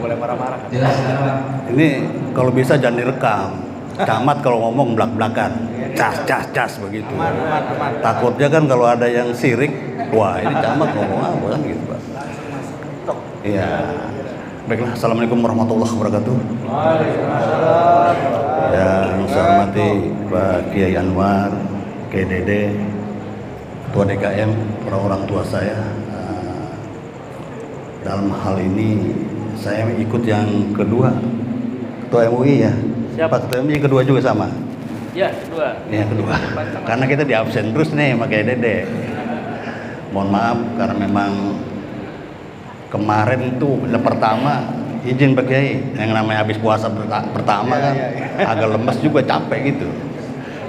boleh marah-marah. Jelas Pak. Ini kalau bisa jangan direkam. Camat kalau ngomong belak-belakan, cas begitu. Aman. Takutnya kan kalau ada yang sirik, wah ini camat ngomong apa kan gitu Pak. Iya. Baiklah, assalamualaikum warahmatullahi wabarakatuh. Waalaikumsalam. Yang saya hormati Pak Kiai Anwar, Kiai Dede, Ketua DKM, orang tua saya. Dalam hal ini saya ikut yang kedua, Ketua MUI ya. Siapa? Pak Ketua MUI yang kedua juga sama. Ya, kedua. Ini yang kedua. Karena kita di absen terus nih sama Kiai Dede. Mohon maaf karena memang kemarin tuh yang pertama izin Pak Kiai, yang namanya habis puasa pertama kan agak lemes juga, capek gitu.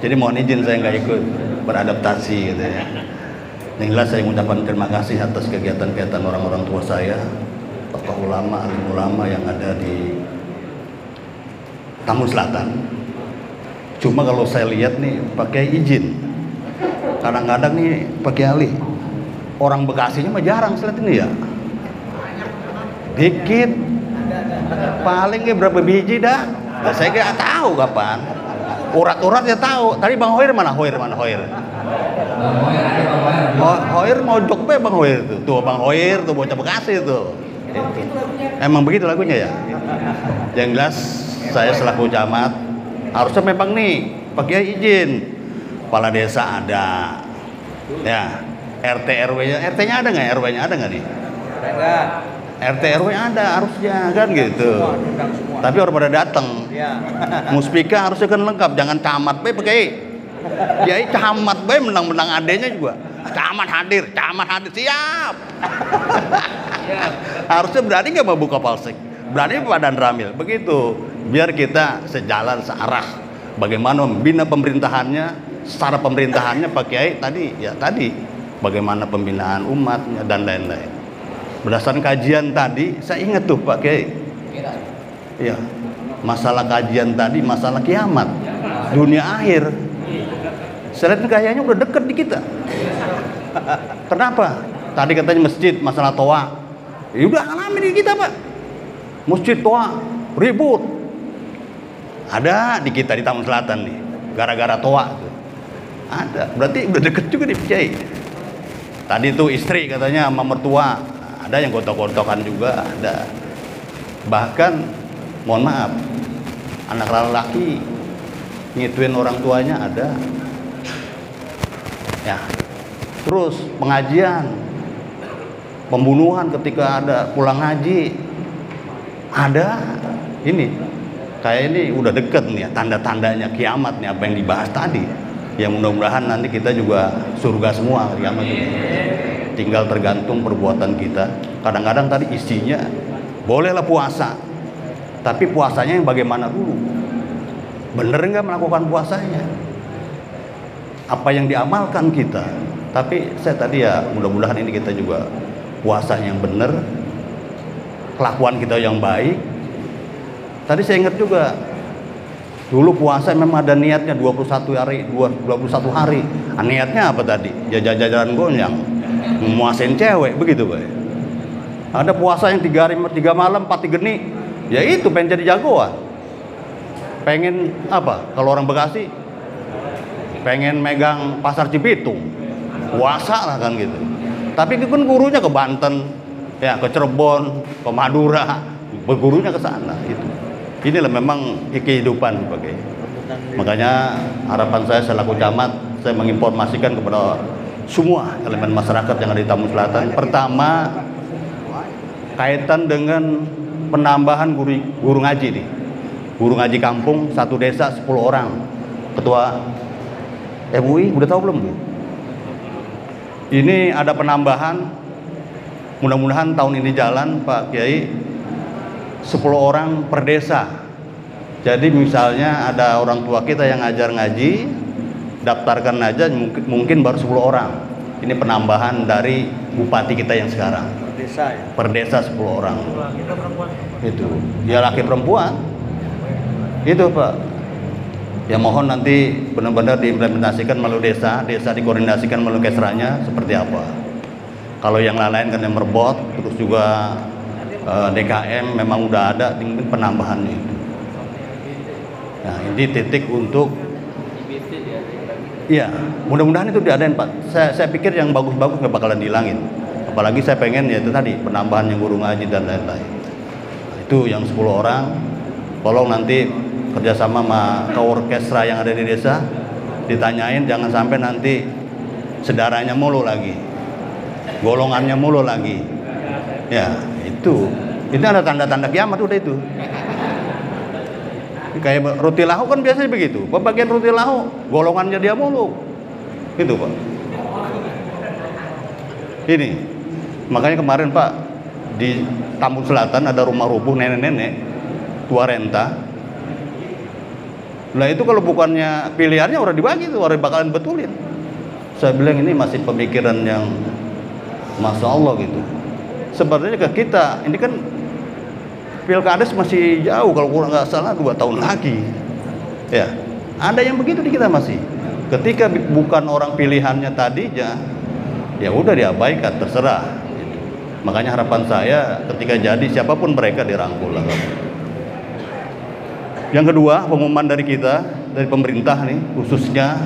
Jadi mohon izin saya nggak ikut beradaptasi gitu ya. Yang jelas saya mengucapkan terima kasih atas kegiatan-kegiatan orang-orang tua saya, tokoh ulama, alim ulama yang ada di Tambun Selatan. Cuma kalau saya lihat nih pakai izin, kadang-kadang nih pakai alih. Orang Bekasinya mah jarang selatan ini ya. Dikit, paling berapa biji dah. Nah, saya nggak tahu kapan. Urat-urat ya tahu. Tadi Bang Hoir mana? Hoir? Bang Hoir ada Bang Hoir. Hoir mau jok be Bang Hoir tuh. Tuh Bang Hoir tuh bocah Bekasi tuh. Emang begitu lagunya ya? Yang jelas saya selaku camat harusnya memang nih pakai izin. Kepala desa ada. Ya, RT RW-nya, RT-nya ada nggak? RW-nya ada nggak nih? Enggak. RT RW ada harusnya kan gitu. Tapi orang pada datang. Ya. Muspika harusnya kan lengkap, jangan camat be pakai. Ya camat be menang-menang adenya juga. Camat hadir siap. Harusnya berani nggak mau buka polsek, berani Pak Ramil begitu. Biar kita sejalan searah. Bagaimana membina pemerintahannya, secara pemerintahannya Pak Kiai tadi bagaimana pembinaan umatnya dan lain-lain. Berdasarkan kajian tadi, saya ingat tuh Pak Kiai. Iya. Masalah kajian tadi, masalah kiamat, dunia akhir. Saya lihat kayaknya udah deket di kita. Kenapa? Tadi katanya masjid, masalah toa. Ya udah alami di kita Pak. Masjid toa, ribut. Ada di kita di Tambun Selatan nih, gara-gara toa. Ada, berarti udah deket juga di Kiai. Tadi tuh istri katanya sama mertua. Ada yang gontok-gontokan juga ada. Bahkan mohon maaf, anak laki ngituin orang tuanya ada. Ya. Terus pengajian, pembunuhan ketika ada pulang ngaji. Ada. Ini kayak ini udah deket nih ya, tanda-tandanya kiamat nih apa yang dibahas tadi. Ya mudah-mudahan nanti kita juga surga semua kiamat ini. Tinggal tergantung perbuatan kita. Kadang-kadang tadi isinya bolehlah puasa, tapi puasanya yang bagaimana dulu? Bener nggak melakukan puasanya? Apa yang diamalkan kita? Tapi saya tadi ya mudah-mudahan ini kita juga puasa yang bener, kelakuan kita yang baik. Tadi saya ingat juga dulu puasa memang ada niatnya 21 hari. Niatnya apa tadi? Jajan-jajanan goyang. Memuasain cewek begitu Pak. Ada puasa yang 3 malam 4 geni, ya itu pengen jadi jagoan. Pengen apa? Kalau orang Bekasi pengen megang pasar Cibitung, puasa lah kan gitu. Tapi itu kan gurunya ke Banten, ya ke Cirebon, ke Madura, bergurunya ke sana itu. Inilah memang kehidupan Pak. Makanya harapan saya selaku camat, saya menginformasikan kepada semua elemen masyarakat yang ada di Tambun Selatan. Pertama, kaitan dengan penambahan guru ngaji nih. Guru ngaji kampung, satu desa 10 orang. Ketua MUI, udah tahu belum Bu? Ini ada penambahan, mudah-mudahan tahun ini jalan Pak Kiai, 10 orang per desa. Jadi misalnya ada orang tua kita yang ngajar ngaji, daftarkan aja mungkin baru 10 orang. Ini penambahan dari bupati kita yang sekarang. Per desa ya? Per desa 10 orang. Itu. Dia laki perempuan. Itu Pak. Ya mohon nanti benar-benar diimplementasikan melalui desa dikoordinasikan melalui kesranya seperti apa. Kalau yang lain kan yang merbot, terus juga DKM memang udah ada, tinggal penambahannya itu. Nah, ini titik untuk, iya, mudah-mudahan itu diadain Pak. Saya pikir yang bagus-bagus nggak bakalan dihilangin. Apalagi saya pengen ya itu tadi penambahan yang guru ngaji dan lain-lain. Nah, itu yang 10 orang. Tolong nanti kerjasama sama orkestra yang ada di desa, ditanyain jangan sampai nanti sedaranya mulu lagi, golongannya mulu lagi. Ya itu ada tanda-tanda kiamat udah itu. Kayak roti lahu kan biasanya begitu. Pembagian roti lahu golongannya dia mulu. Gitu Pak. Ini makanya kemarin Pak di Tambun Selatan ada rumah rubuh nenek-nenek tua renta. Nah itu kalau bukannya pilihannya orang dibagi tuh, orang bakalan betulin. Saya bilang ini masih pemikiran yang Masya Allah gitu. Sebenarnya ke kita ini kan Pilkades masih jauh, kalau kurang nggak salah 2 tahun lagi. Ya, ada yang begitu di kita masih. Ketika bukan orang pilihannya tadi ya udah diabaikan, terserah. Makanya harapan saya ketika jadi siapapun mereka dirangkul lah. Yang kedua, pengumuman dari kita, dari pemerintah nih khususnya,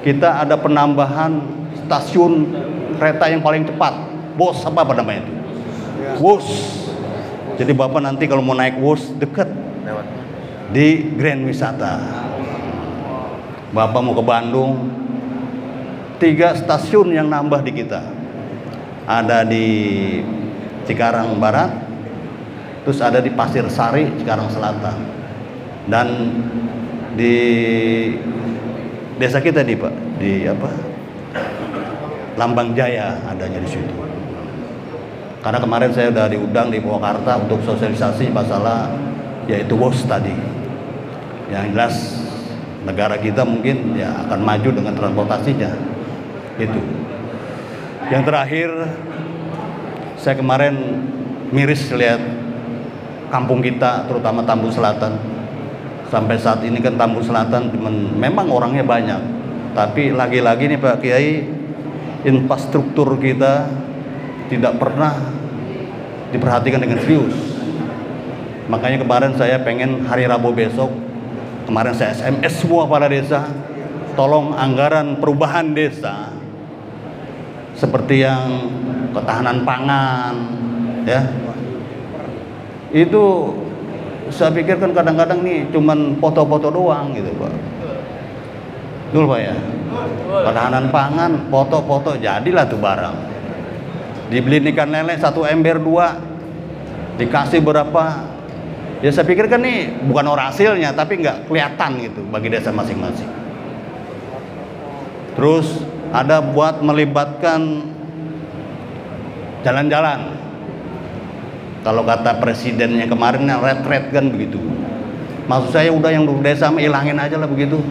kita ada penambahan stasiun kereta yang paling cepat. Bos apa namanya itu? Wus. Jadi Bapak nanti kalau mau naik Wus deket di Grand Wisata. Bapak mau ke Bandung, 3 stasiun yang nambah di kita. Ada di Cikarang Barat, terus ada di Pasir Sari, Cikarang Selatan, dan di desa kita nih Pak, di apa? Lambang Jaya adanya di situ. Karena kemarin saya udah diundang di Purwakarta untuk sosialisasi masalah yaitu WOS tadi. Yang jelas negara kita mungkin ya akan maju dengan transportasinya. Itu. Yang terakhir, saya kemarin miris lihat kampung kita, terutama Tambun Selatan. Sampai saat ini kan Tambun Selatan memang orangnya banyak, tapi lagi-lagi nih Pak Kiai, infrastruktur kita tidak pernah diperhatikan dengan serius. Makanya kemarin saya pengen hari Rabu besok, kemarin saya SMS semua para desa, tolong anggaran perubahan desa seperti yang ketahanan pangan ya, itu saya pikir kan kadang-kadang nih cuman foto-foto doang gitu Pak. Betul Pak ya, ketahanan pangan foto-foto jadilah tuh barang. Dibeli ikan lele 1 ember 2, dikasih berapa, ya saya pikir kan nih bukan orang hasilnya tapi nggak kelihatan gitu bagi desa masing-masing. Terus ada buat melibatkan jalan-jalan, kalau kata presidennya kemarin red kan begitu. Maksud saya udah yang desa ilangin aja lah begitu,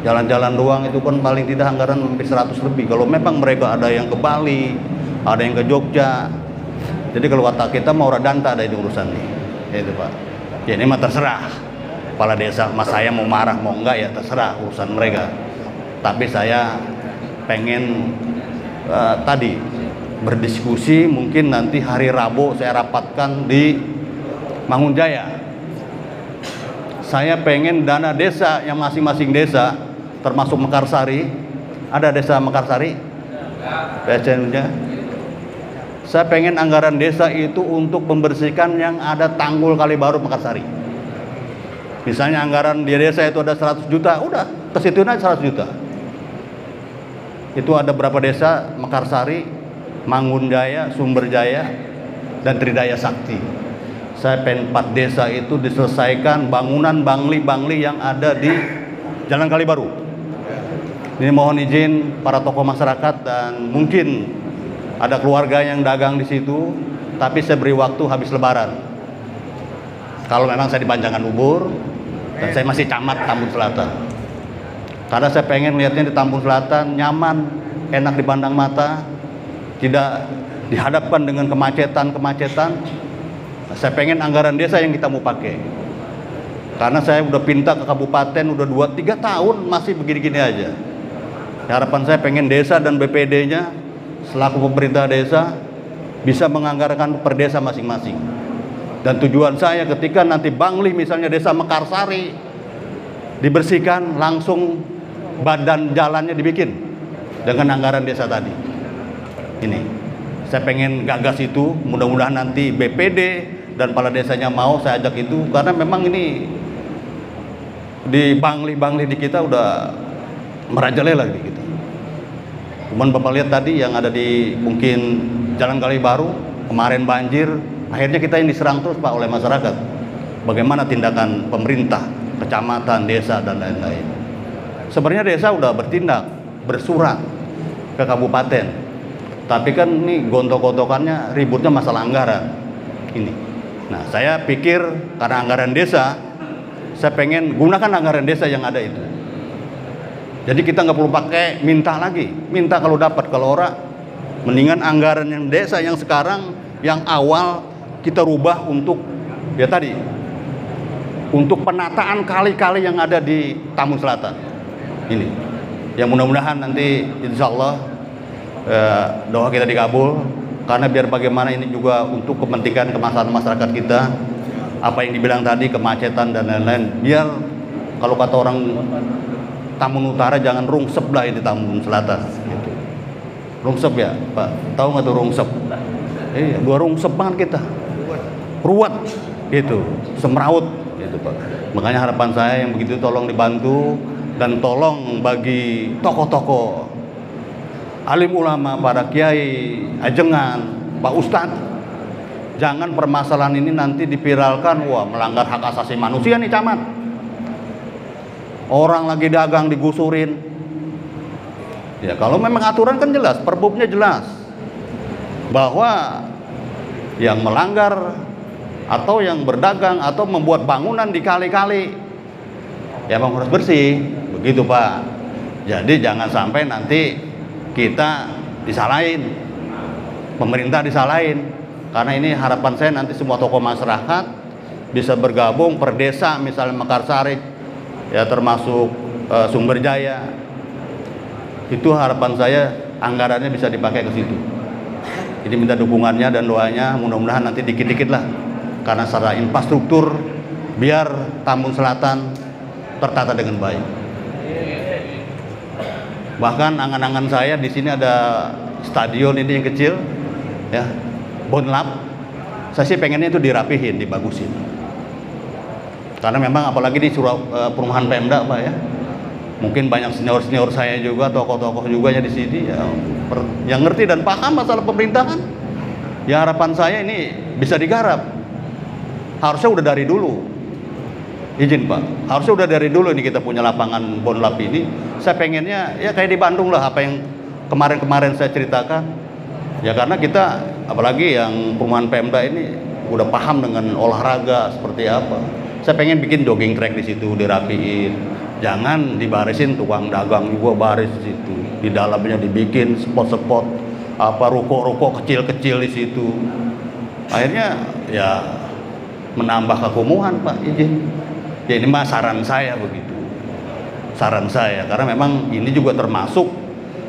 jalan-jalan doang itu kan paling tidak anggaran hampir 100 lebih. Kalau memang mereka ada yang ke Bali, ada yang ke Jogja, jadi kalau kata kita mau radanta ada di urusan nih, itu Pak. Ya ini mah terserah kepala desa, mas saya mau marah mau enggak ya terserah urusan mereka. Tapi saya pengen tadi berdiskusi, mungkin nanti hari Rabu saya rapatkan di Mangunjaya. Saya pengen dana desa yang masing-masing desa, termasuk Mekarsari, ada desa Mekarsari, PSN-nya. Saya pengen anggaran desa itu untuk membersihkan yang ada tanggul kali baru Mekarsari. Misalnya anggaran di desa itu ada 100 juta, udah ke situ aja 100 juta. Itu ada berapa desa? Mekarsari, Mangunjaya, Sumberjaya, dan Tridaya Sakti. Saya pengen 4 desa itu diselesaikan bangunan bangli-bangli yang ada di Jalan Kalibaru. Ini mohon izin para tokoh masyarakat dan mungkin ada keluarga yang dagang di situ, tapi saya beri waktu habis Lebaran. Kalau memang saya dipanjangkan umur dan saya masih camat Tambun Selatan. Karena saya pengen lihatnya di Tambun Selatan nyaman, enak dipandang mata, tidak dihadapkan dengan kemacetan. Saya pengen anggaran desa yang kita mau pakai. Karena saya udah pinta ke kabupaten udah 2-3 tahun masih begini-gini aja. Harapan saya pengen desa dan BPD-nya selaku pemerintah desa bisa menganggarkan per desa masing-masing. Dan tujuan saya ketika nanti Bangli misalnya desa Mekarsari dibersihkan, langsung badan jalannya dibikin dengan anggaran desa tadi. Ini saya pengen gagas itu, mudah-mudahan nanti BPD dan kepala desanya mau saya ajak itu, karena memang ini di Bangli di kita udah merajalela di kita. Cuman Bapak lihat tadi yang ada di mungkin Jalan Gali Baru kemarin banjir, akhirnya kita yang diserang terus Pak oleh masyarakat. Bagaimana tindakan pemerintah, kecamatan, desa dan lain-lain. Sebenarnya desa udah bertindak, bersurat ke kabupaten. Tapi kan ini gontok-gontokannya, ributnya masalah anggaran. Ini. Nah, saya pikir karena anggaran desa, saya pengen gunakan anggaran desa yang ada itu. Jadi kita nggak perlu pakai minta lagi. Minta kalau dapat, kalau ora, mendingan anggaran yang desa yang sekarang, yang awal kita rubah untuk, ya tadi, untuk penataan kali-kali yang ada di Tambun Selatan. Ini, yang mudah-mudahan nanti insya Allah doa kita dikabul, karena biar bagaimana ini juga untuk kepentingan kemaslahatan masyarakat kita. Apa yang dibilang tadi, kemacetan dan lain-lain, biar kalau kata orang Tambun Utara jangan rungsep lah ini Tambun Selatan. Gitu. Rungsep ya Pak, tahu nggak tuh rungsep? Dua rungsep banget kita, ruwet gitu, semrawut gitu Pak. Makanya harapan saya yang begitu tolong dibantu, dan tolong bagi tokoh-tokoh alim ulama, para kiai, ajengan, Pak Ustadz, jangan permasalahan ini nanti dipiralkan, wah melanggar hak asasi manusia nih camat. Orang lagi dagang digusurin. Ya kalau memang aturan kan jelas, perbubnya jelas, bahwa yang melanggar atau yang berdagang atau membuat bangunan di kali-kali, ya bang harus bersih, begitu Pak. Jadi jangan sampai nanti kita disalahin, pemerintah disalahin, karena ini harapan saya nanti semua tokoh masyarakat bisa bergabung per desa, misalnya Mekarsari, ya termasuk Sumberjaya, itu harapan saya anggarannya bisa dipakai ke situ. Jadi minta dukungannya dan doanya, mudah-mudahan nanti dikit-dikit lah, karena secara infrastruktur biar Tambun Selatan tertata dengan baik. Bahkan angan-angan saya di sini ada stadion ini yang kecil, ya, Bonlap. Saya sih pengennya itu dirapihin, dibagusin. Karena memang apalagi di perumahan Pemda Pak ya, mungkin banyak senior-senior saya juga, tokoh-tokoh juga ya di sini ya, yang ngerti dan paham masalah pemerintahan. Ya harapan saya ini bisa digarap. Harusnya udah dari dulu. Izin Pak, harusnya udah dari dulu ini kita punya lapangan Bonlap ini. Saya pengennya ya kayak di Bandung lah, apa yang kemarin-kemarin saya ceritakan. Ya karena kita apalagi yang perumahan Pemda ini udah paham dengan olahraga seperti apa. Saya pengen bikin jogging track di situ, dirapiin. Jangan dibarisin tukang dagang juga baris di situ. Di dalamnya dibikin spot-spot apa ruko-ruko kecil-kecil di situ. Akhirnya ya menambah kekumuhan Pak, izin. Ya ini mah saran saya begitu. Saran saya, karena memang ini juga termasuk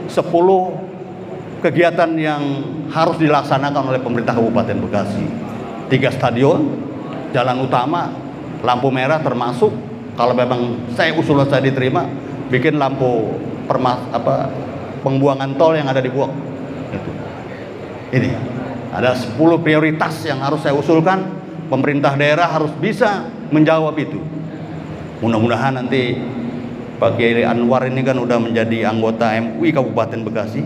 10 kegiatan yang harus dilaksanakan oleh pemerintah Kabupaten Bekasi. 3 stadion, jalan utama, lampu merah, termasuk kalau memang usulan saya diterima, bikin lampu pembuangan tol yang ada di Buak. Gitu. Ini ada 10 prioritas yang harus saya usulkan. Pemerintah daerah harus bisa menjawab itu. Mudah-mudahan nanti Pak Kiai Anwar ini kan udah menjadi anggota MUI Kabupaten Bekasi.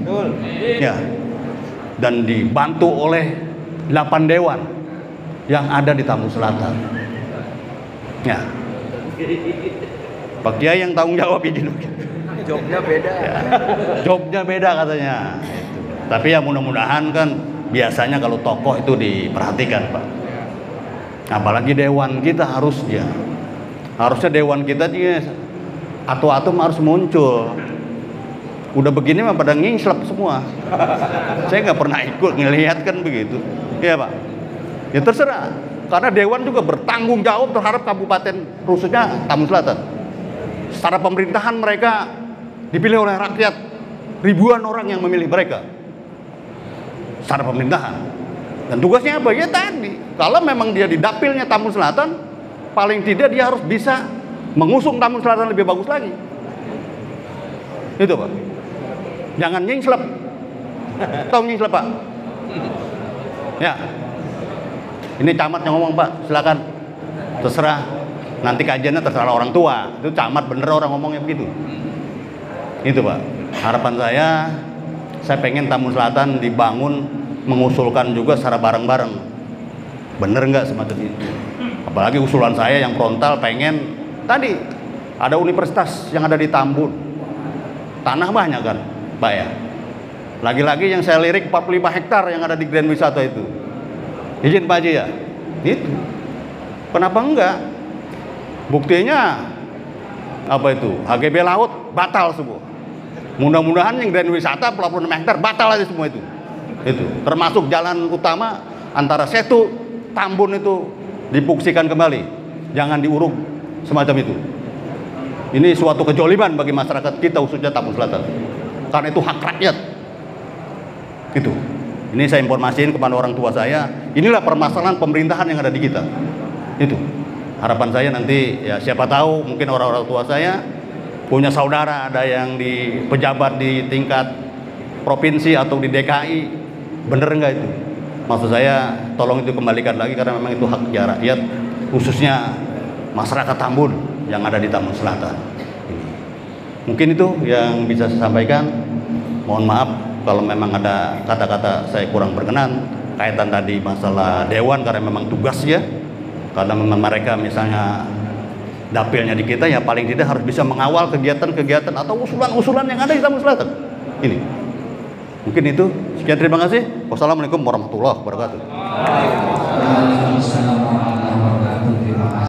Ya. Dan dibantu oleh 8 dewan yang ada di Tambun Selatan. Ya. Pak Kiai yang tanggung jawab izin. Jobnya beda. Ya. Jobnya beda katanya. Tapi ya mudah-mudahan kan biasanya kalau tokoh itu diperhatikan Pak. Apalagi dewan kita harusnya dewan kita juga atom harus muncul. Udah begini mah pada ngingslep semua. Saya nggak pernah ikut ngelihat kan begitu. Iya Pak. Ya terserah. Karena dewan juga bertanggung jawab terhadap kabupaten, khususnya Tambun Selatan. Secara pemerintahan mereka dipilih oleh rakyat, ribuan orang yang memilih mereka. Secara pemerintahan. Dan tugasnya apa? Ya tadi, kalau memang dia di dapilnya Tambun Selatan, paling tidak dia harus bisa mengusung Tambun Selatan lebih bagus lagi. Itu Pak. Jangan nyingslep. Tahu nyingslep Pak? Ya. Ini camat yang ngomong Pak, silakan. Terserah. Nanti kajiannya terserah orang tua. Itu camat bener orang ngomongnya begitu. Itu Pak. Harapan saya pengen Tambun Selatan dibangun, mengusulkan juga secara bareng-bareng. Bener nggak semacam itu? Apalagi usulan saya yang frontal pengen tadi ada universitas yang ada di Tambun. Tanah banyak kan, Pak ya. Lagi-lagi yang saya lirik 45 hektar yang ada di Grand Wisata itu. Izin Pak Haji ya? Itu. Kenapa enggak? Buktinya apa itu? HGB laut batal semua. Mudah-mudahan yang Grand Wisata 46 hektar batal aja semua itu. Itu termasuk jalan utama antara Setu Tambun itu dipungsikan kembali, jangan diuruk semacam itu. Ini suatu kejoliman bagi masyarakat kita khususnya Tambun Selatan, karena itu hak rakyat. Itu ini saya informasiin kepada orang tua saya, inilah permasalahan pemerintahan yang ada di kita. Itu harapan saya nanti ya, siapa tahu mungkin orang-orang tua saya punya saudara ada yang di pejabat di tingkat provinsi atau di DKI. Bener enggak itu? Maksud saya tolong itu kembalikan lagi karena memang itu hak rakyat, khususnya masyarakat Tambun yang ada di Tambun Selatan. Mungkin itu yang bisa saya sampaikan. Mohon maaf kalau memang ada kata-kata saya kurang berkenan kaitan tadi masalah dewan, karena memang tugasnya, karena memang mereka misalnya dapilnya di kita, ya paling tidak harus bisa mengawal kegiatan-kegiatan atau usulan-usulan yang ada di Tambun Selatan. Ini mungkin itu. Sekian, terima kasih. Wassalamualaikum warahmatullahi wabarakatuh.